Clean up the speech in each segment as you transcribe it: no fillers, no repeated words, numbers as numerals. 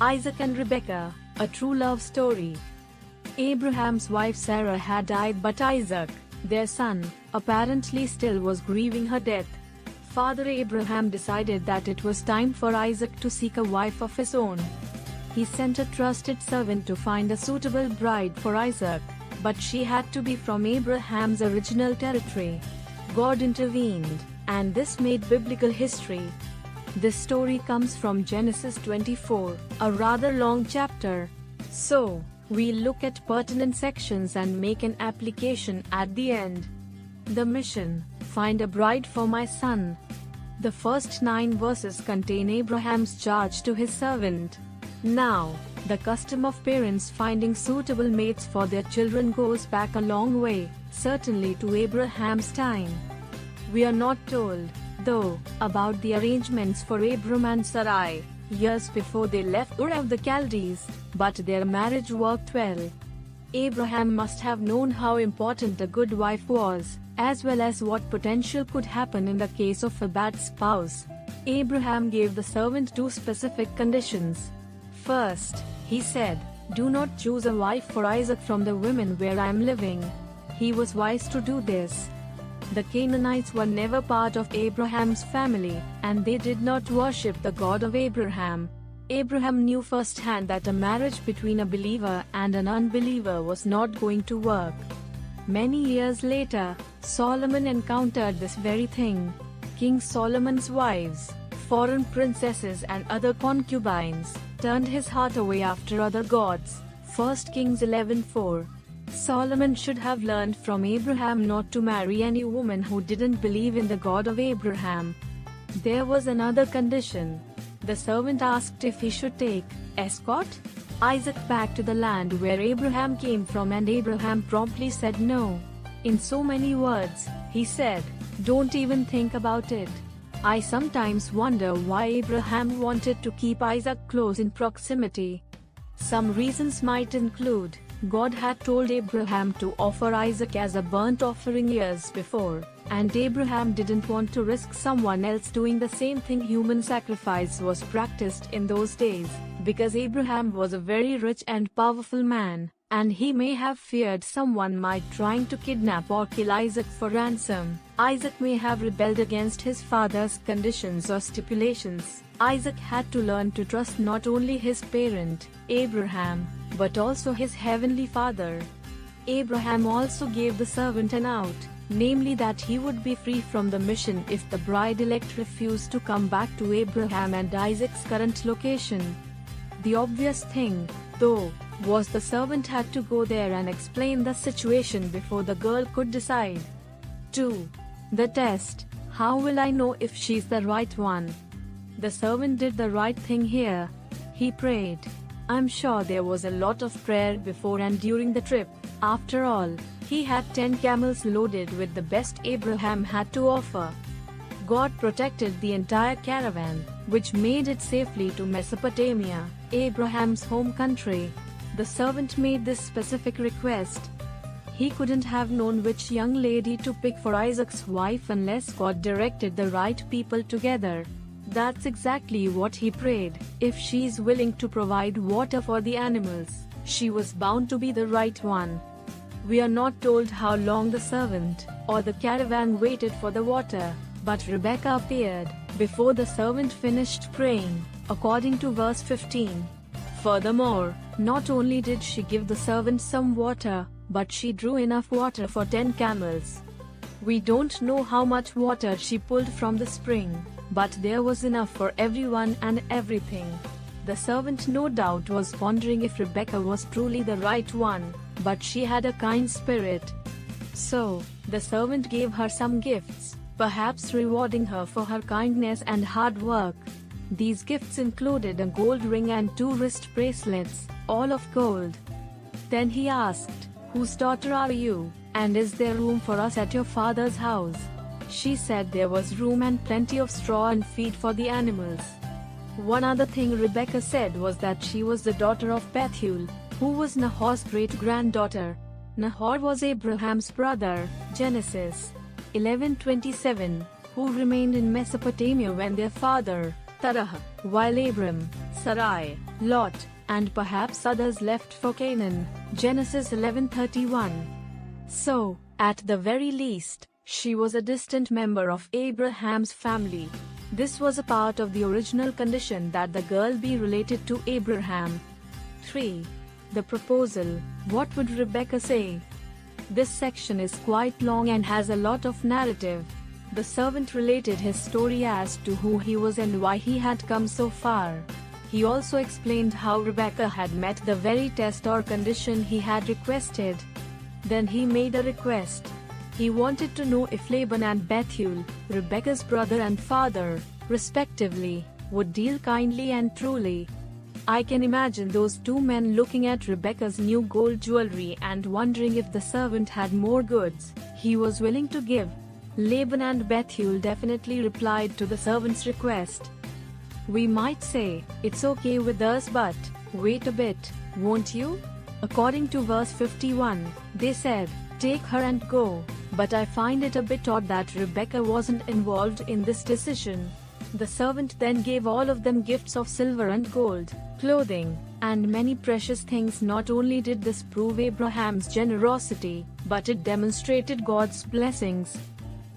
Isaac and Rebekah, a true love story. Abraham's wife Sarah had died, but Isaac, their son, apparently still was grieving her death. Father Abraham decided that it was time for Isaac to seek a wife of his own. He sent a trusted servant to find a suitable bride for Isaac, but she had to be from Abraham's original territory. God intervened, and this made biblical history. This story comes from Genesis 24, a rather long chapter. So, we'll look at pertinent sections and make an application at the end. The mission: find a bride for my son. The first 9 verses contain Abraham's charge to his servant. Now, the custom of parents finding suitable mates for their children goes back a long way, certainly to Abraham's time. We are not told, though, about the arrangements for Abram and Sarai, years before they left Ur of the Chaldees, but their marriage worked well. Abraham must have known how important a good wife was, as well as what potential could happen in the case of a bad spouse. Abraham gave the servant 2 specific conditions. First, he said, "Do not choose a wife for Isaac from the women where I am living." He was wise to do this. The Canaanites were never part of Abraham's family, and they did not worship the God of Abraham. Abraham knew firsthand that a marriage between a believer and an unbeliever was not going to work. Many years later, Solomon encountered this very thing. King Solomon's wives, foreign princesses and other concubines, turned his heart away after other gods. 1 Kings 11:4. Solomon should have learned from Abraham not to marry any woman who didn't believe in the God of Abraham. There was another condition. The servant asked if he should escort Isaac back to the land where Abraham came from, and Abraham promptly said no. In so many words, he said, "Don't even think about it." I sometimes wonder why Abraham wanted to keep Isaac close in proximity. Some reasons might include, God had told Abraham to offer Isaac as a burnt offering years before, and Abraham didn't want to risk someone else doing the same thing. Human sacrifice was practiced in those days, because Abraham was a very rich and powerful man, and he may have feared someone might trying to kidnap or kill Isaac for ransom. Isaac may have rebelled against his father's conditions or stipulations. Isaac had to learn to trust not only his parent, Abraham, but also his heavenly Father. Abraham also gave the servant an out, namely that he would be free from the mission if the bride-elect refused to come back to Abraham and Isaac's current location. The obvious thing, though, was the servant had to go there and explain the situation before the girl could decide. 2. The test: how will I know if she's the right one? The servant did the right thing here. He prayed. I'm sure there was a lot of prayer before and during the trip. After all, he had 10 camels loaded with the best Abraham had to offer. God protected the entire caravan, which made it safely to Mesopotamia, Abraham's home country. The servant made this specific request. He couldn't have known which young lady to pick for Isaac's wife unless God directed the right people together. That's exactly what he prayed. If she's willing to provide water for the animals, she was bound to be the right one. We are not told how long the servant or the caravan waited for the water, but Rebekah appeared before the servant finished praying, according to verse 15. Furthermore, not only did she give the servant some water, but she drew enough water for 10 camels. We don't know how much water she pulled from the spring, but there was enough for everyone and everything. The servant no doubt was wondering if Rebekah was truly the right one, but she had a kind spirit. So, the servant gave her some gifts, perhaps rewarding her for her kindness and hard work. These gifts included a gold ring and 2 wrist bracelets, all of gold. Then he asked, "Whose daughter are you, and is there room for us at your father's house?" She said there was room and plenty of straw and feed for the animals. One other thing Rebekah said was that she was the daughter of Bethuel, who was Nahor's great-granddaughter. Nahor was Abraham's brother, Genesis 11:27, who remained in Mesopotamia when their father, Terah, while Abram, Sarai, Lot, and perhaps others left for Canaan. Genesis 11:31. So, at the very least, she was a distant member of Abraham's family. This was a part of the original condition that the girl be related to Abraham. 3. The proposal. What would Rebekah say? This section is quite long and has a lot of narrative. The servant related his story as to who he was and why he had come so far. He also explained how Rebekah had met the very test or condition he had requested. Then he made a request. He wanted to know if Laban and Bethuel, Rebekah's brother and father, respectively, would deal kindly and truly. I can imagine those two men looking at Rebekah's new gold jewelry and wondering if the servant had more goods he was willing to give. Laban and Bethuel definitely replied to the servant's request. We might say, "It's okay with us, but wait a bit, won't you?" According to verse 51, they said, "Take her and go." But I find it a bit odd that Rebekah wasn't involved in this decision. The servant then gave all of them gifts of silver and gold, clothing, and many precious things. Not only did this prove Abraham's generosity, but it demonstrated God's blessings.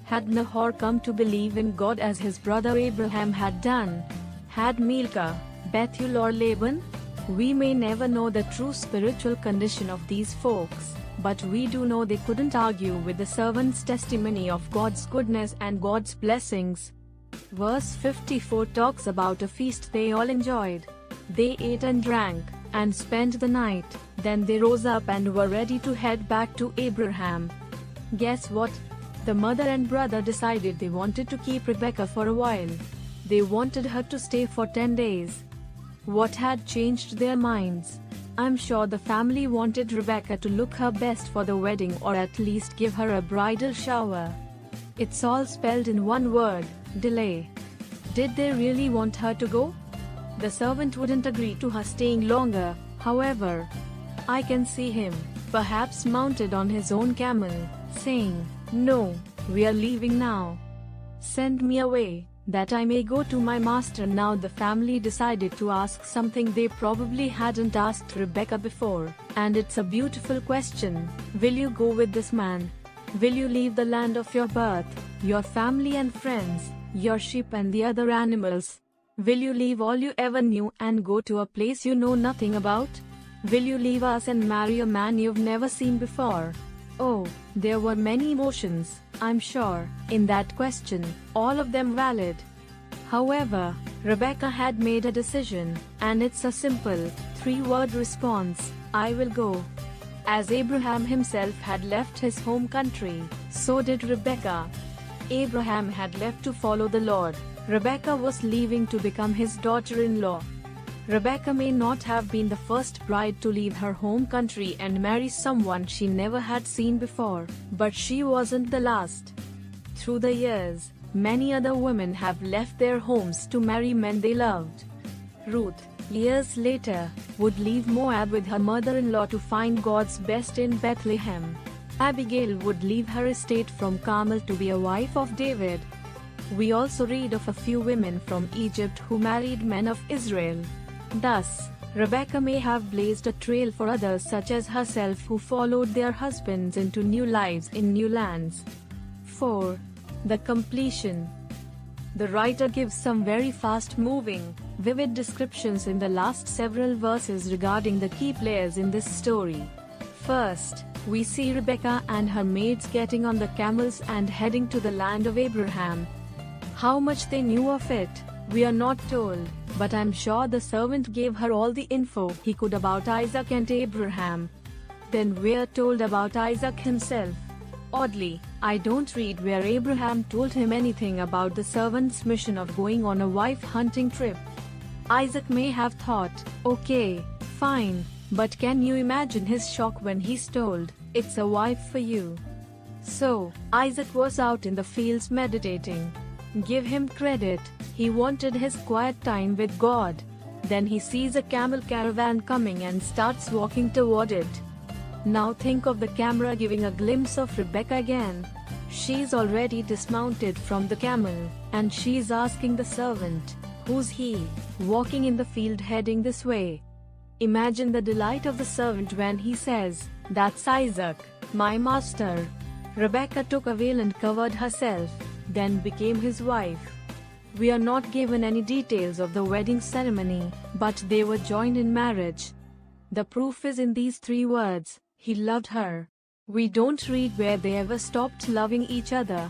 Had Nahor come to believe in God as his brother Abraham had done? Had Milcah, Bethuel or Laban? We may never know the true spiritual condition of these folks, but we do know they couldn't argue with the servant's testimony of God's goodness and God's blessings. Verse 54 talks about a feast they all enjoyed. They ate and drank, and spent the night. Then they rose up and were ready to head back to Abraham. Guess what? The mother and brother decided they wanted to keep Rebekah for a while. They wanted her to stay for 10 days. What had changed their minds? I'm sure the family wanted Rebekah to look her best for the wedding, or at least give her a bridal shower. It's all spelled in one word: delay. Did they really want her to go? The servant wouldn't agree to her staying longer, however. I can see him, perhaps mounted on his own camel, saying, "No, we are leaving now. Send me away, that I may go to my master." Now the family decided to ask something they probably hadn't asked Rebekah before, and it's a beautiful question. Will you go with this man? Will you leave the land of your birth, your family and friends, your sheep and the other animals? Will you leave all you ever knew and go to a place you know nothing about? Will you leave us and marry a man you've never seen before? Oh, there were many emotions, I'm sure, in that question, all of them valid. However, Rebekah had made a decision, and it's a simple, 3-word response: I will go. As Abraham himself had left his home country, so did Rebekah. Abraham had left to follow the Lord. Rebekah was leaving to become his daughter-in-law. Rebekah may not have been the first bride to leave her home country and marry someone she never had seen before, but she wasn't the last. Through the years, many other women have left their homes to marry men they loved. Ruth, years later, would leave Moab with her mother-in-law to find God's best in Bethlehem. Abigail would leave her estate from Carmel to be a wife of David. We also read of a few women from Egypt who married men of Israel. Thus, Rebekah may have blazed a trail for others such as herself who followed their husbands into new lives in new lands. 4. The completion. The writer gives some very fast-moving, vivid descriptions in the last several verses regarding the key players in this story. First, we see Rebekah and her maids getting on the camels and heading to the land of Abraham. How much they knew of it, we are not told, but I'm sure the servant gave her all the info he could about Isaac and Abraham. Then we're told about Isaac himself. Oddly, I don't read where Abraham told him anything about the servant's mission of going on a wife-hunting trip. Isaac may have thought, okay, fine, but can you imagine his shock when he's told, it's a wife for you? So, Isaac was out in the fields meditating. Give him credit, he wanted his quiet time with God. Then he sees a camel caravan coming and starts walking toward it. Now think of the camera giving a glimpse of Rebekah again. She's already dismounted from the camel, and she's asking the servant, Who's he? Walking in the field heading this way. Imagine the delight of the servant when he says, "That's Isaac, my master." Rebekah took a veil and covered herself, then became his wife. We are not given any details of the wedding ceremony, but they were joined in marriage. The proof is in these 3 words, he loved her. We don't read where they ever stopped loving each other.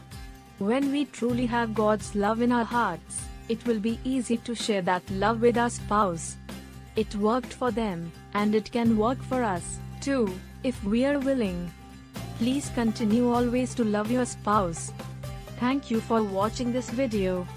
When we truly have God's love in our hearts, it will be easy to share that love with our spouse. It worked for them, and it can work for us, too, if we are willing. Please continue always to love your spouse. Thank you for watching this video.